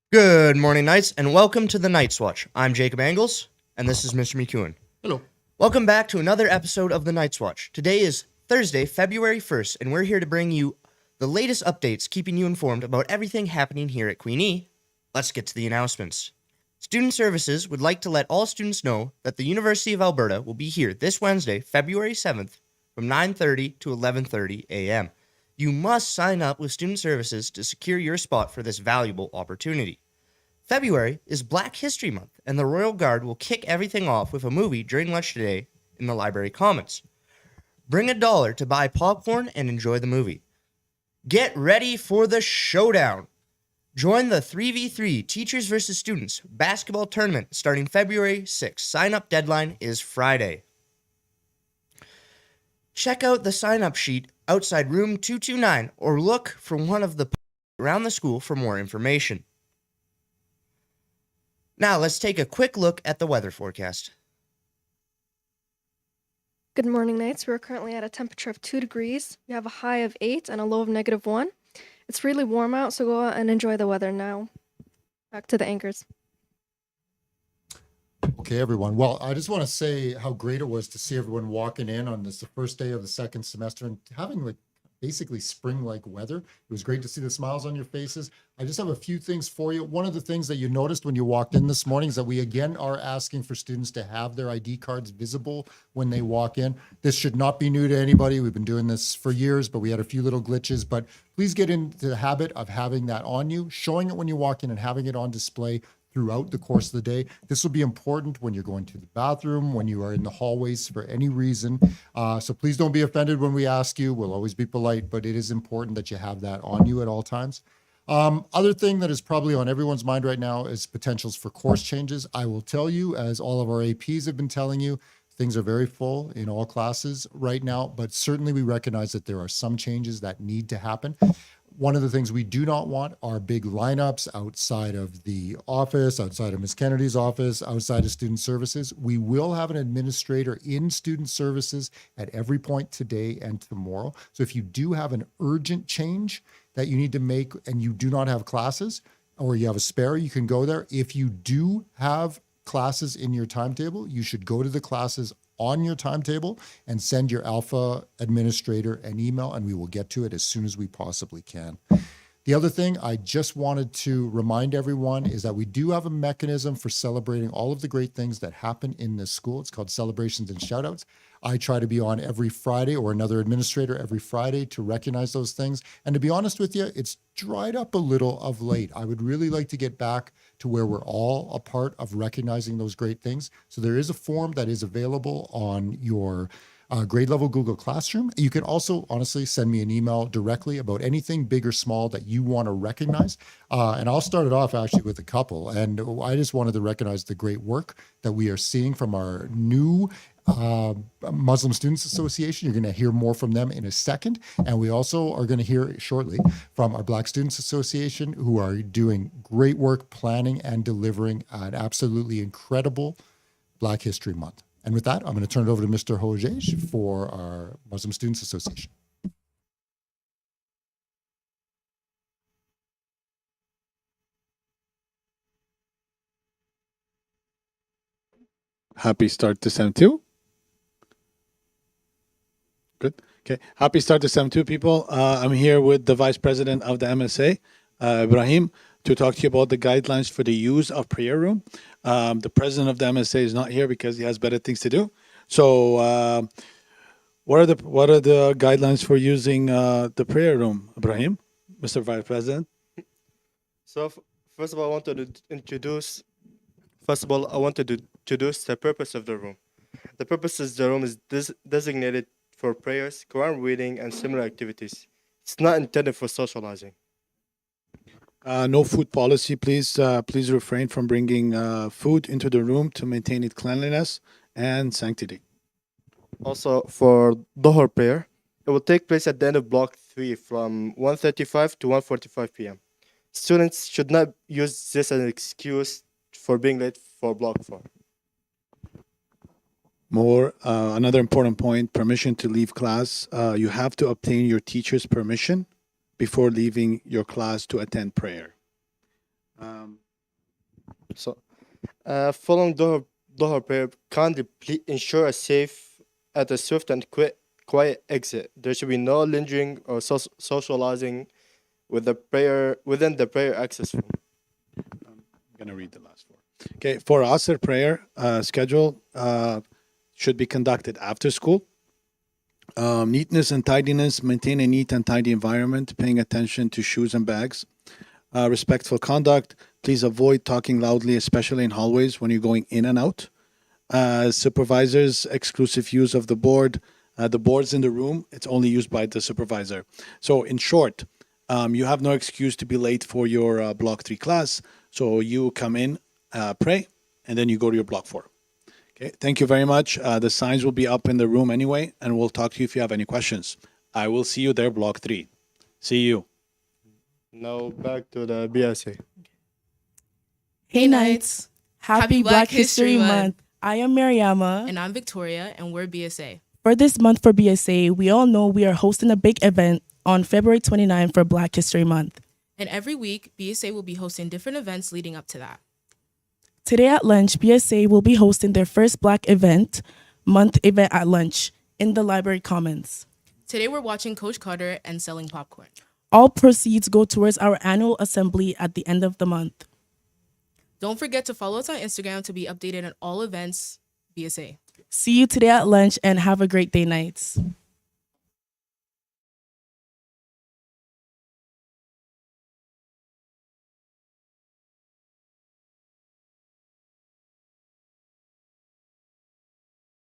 Good morning, Knights, and welcome to the Night's Watch. I'm Jacob Angles, and this is Mr. McEwen. Hello. Welcome back to another episode of the Night's Watch. Today is Thursday, February 1st, and we're here to bring you the latest updates, keeping you informed about everything happening here at Queenie. Let's get to the announcements. Student Services would like to let all students know that the University of Alberta will be here this Wednesday, February 7th, from 9:30 to 11:30 a.m. You must sign up with Student Services to secure your spot for this valuable opportunity. February is Black History Month, and the Royal Guard will kick everything off with a movie during lunch today in the Library Commons. Bring $1 to buy popcorn and enjoy the movie. Get ready for the showdown. Join the 3v3 Teachers vs. Students basketball tournament starting February 6th. Sign-up deadline is Friday. Check out the sign-up sheet outside room 229 or look for one of the around the school for more information. Now let's take a quick look at the weather forecast. Good morning, Knights. We're currently at a temperature of 2 degrees. We have a high of 8 and a low of -1. It's really warm out, so go out and enjoy the weather now. Back to the anchors. Okay, everyone. Well, I just want to say how great it was to see everyone walking in on this, the first day of the second semester, and having basically spring-like weather. It was great to see the smiles on your faces. I just have a few things for you. One of the things that you noticed when you walked in this morning is that we again are asking for students to have their ID cards visible when they walk in. This should not be new to anybody. We've been doing this for years, but we had a few little glitches. But please get into the habit of having that on you, showing it when you walk in and having it on display throughout the course of the day. This will be important when you're going to the bathroom, when you are in the hallways for any reason. So please don't be offended when we ask you. We'll always be polite, but it is important that you have that on you at all times. Other thing that is probably on everyone's mind right now is potentials for course changes. I will tell you, as all of our APs have been telling you, things are very full in all classes right now, but certainly we recognize that there are some changes that need to happen. One of the things we do not want are big lineups outside of the office, outside of Ms. Kennedy's office, outside of student services. We will have an administrator in student services at every point today and tomorrow. So if you do have an urgent change that you need to make and you do not have classes, or you have a spare, you can go there. If you do have classes in your timetable, you should go to the classes on your timetable and send your Alpha administrator an email, and we will get to it as soon as we possibly can. The other thing I just wanted to remind everyone is that we do have a mechanism for celebrating all of the great things that happen in this school. It's called Celebrations and Shoutouts. I try to be on every Friday, or another administrator every Friday, to recognize those things. And to be honest with you, it's dried up a little of late. I would really like to get back to where we're all a part of recognizing those great things. So there is a form that is available on your grade level Google Classroom. You can also honestly send me an email directly about anything big or small that you want to recognize. And I'll start it off actually with a couple. And I just wanted to recognize the great work that we are seeing from our new Muslim Students Association. You're going to hear more from them in a second. And we also are going to hear shortly from our Black Students Association, who are doing great work planning and delivering an absolutely incredible Black History Month. And with that, I'm going to turn it over to Mr. Hojej for our Muslim Students Association. Happy start to Sem 2. Good. Okay. Happy start to Sem 2, people. I'm here with the Vice President of the MSA, Ibrahim, to talk to you about the guidelines for the use of prayer room. The President of the MSA is not here because he has better things to do. So what are the guidelines for using the prayer room, Ibrahim, Mr. Vice President? So first of all, I wanted to introduce the purpose of the room. The purpose is the room is designated for prayers, Quran reading, and similar activities. It's not intended for socializing. No food policy, please. Please refrain from bringing food into the room to maintain its cleanliness and sanctity. Also, for Dhuhr prayer, it will take place at the end of Block 3 from 1:35 to 1:45 p.m. Students should not use this as an excuse for being late for Block 4. Another important point, permission to leave class. You have to obtain your teacher's permission before leaving your class to attend prayer. So, following Doha prayer, kindly ensure a safe at a swift and quiet exit. There should be no lingering or socializing with the prayer within the prayer access room. I'm going to read the last four. Okay, for Asr prayer schedule should be conducted after school. Neatness and tidiness, maintain a neat and tidy environment, paying attention to shoes and bags. Respectful conduct, please avoid talking loudly, especially in hallways when you're going in and out. Supervisors, exclusive use of the board. The board's in the room, it's only used by the supervisor. So in short, you have no excuse to be late for your Block 3 class. So you come in, pray, and then you go to your Block 4. Okay, thank you very much. The signs will be up in the room anyway, and we'll talk to you if you have any questions. I will see you there, Block 3. See you. Now back to the BSA. Hey Knights! Happy Black History Month! I am Mariama. And I'm Victoria, and we're BSA. For this month for BSA, we all know we are hosting a big event on February 29 for Black History Month. And every week, BSA will be hosting different events leading up to that. Today at lunch, BSA will be hosting their first Black month event at lunch in the Library Commons. Today, we're watching Coach Carter and selling popcorn. All proceeds go towards our annual assembly at the end of the month. Don't forget to follow us on Instagram to be updated on all events BSA. See you today at lunch and have a great day, Knights.